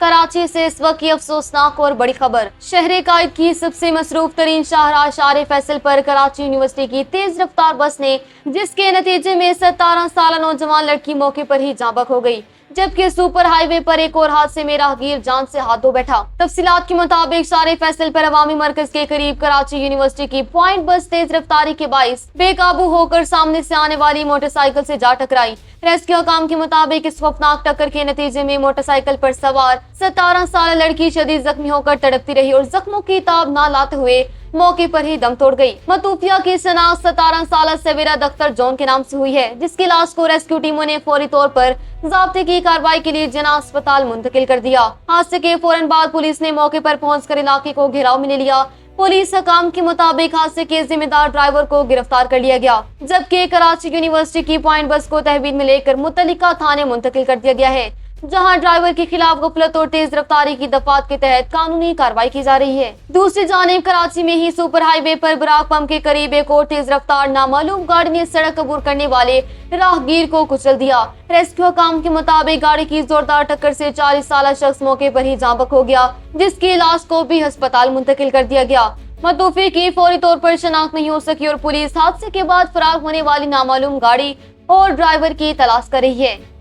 कराची से इस वक्त की अफसोसनाक और बड़ी खबर। शहर कायद की सबसे मसरूफ तरीन शाहराह शार फैसल पर कराची यूनिवर्सिटी की तेज रफ्तार बस ने जिसके नतीजे में 17 साल नौजवान लड़की मौके पर ही जाँ बहक हो गई, जबकि सुपर हाईवे पर एक और हादसे में राहगीर जान से हाथ धो बैठा। तफसीलात के मुताबिक शार फैसल पर अवामी मरकज के करीब कराची यूनिवर्सिटी की पॉइंट बस तेज रफ्तारी के बाइस बेकाबू होकर सामने से आने वाली मोटरसाइकिल से जा टकराई। रेस्क्यू काम के मुताबिक इस खौफनाक टक्कर के नतीजे में मोटरसाइकिल पर सवार 17 साल लड़की शदीद जख्मी होकर तड़पती रही और जख्मों की ताब न लाते हुए मौके पर ही दम तोड़ गई। मतूफिया की शनाख्त 17 साल सवेरा दख्तर जॉन के नाम से हुई है, जिसकी लाश को रेस्क्यू टीमों ने फौरी तौर पर ज़ाब्ते की कार्रवाई के लिए जना अस्पताल मुंतकिल कर दिया। हादसे के फौरन बाद पुलिस ने मौके पर पहुंचकर इलाके को घेराव में ले लिया। पुलिस हकाम के मुताबिक हादसे के जिम्मेदार ड्राइवर को गिरफ्तार कर लिया गया, जबकि कराची यूनिवर्सिटी की पॉइंट बस को तहवील में लेकर मुतल्लिका थाने मुंतकिल कर दिया गया है, जहां ड्राइवर के खिलाफ गफलत और तेज रफ्तारी की दफात के तहत कानूनी कार्रवाई की जा रही है। दूसरी जानिब कराची में ही सुपर हाईवे पर बुराक पंप के करीब एक और तेज रफ्तार नामालूम गाड़ी ने सड़क अबूर करने वाले राहगीर को कुचल दिया। रेस्क्यू काम के मुताबिक गाड़ी की जोरदार टक्कर से 40 साल शख्स मौके पर ही जाँ बहक हो गया, जिसकी लाश को भी अस्पताल मुंतकिल कर दिया गया। मतूफी की फौरी तौर पर शनाख्त नहीं हो सकी और पुलिस हादसे के बाद फरार होने वाली नामालूम गाड़ी और ड्राइवर की तलाश कर रही है।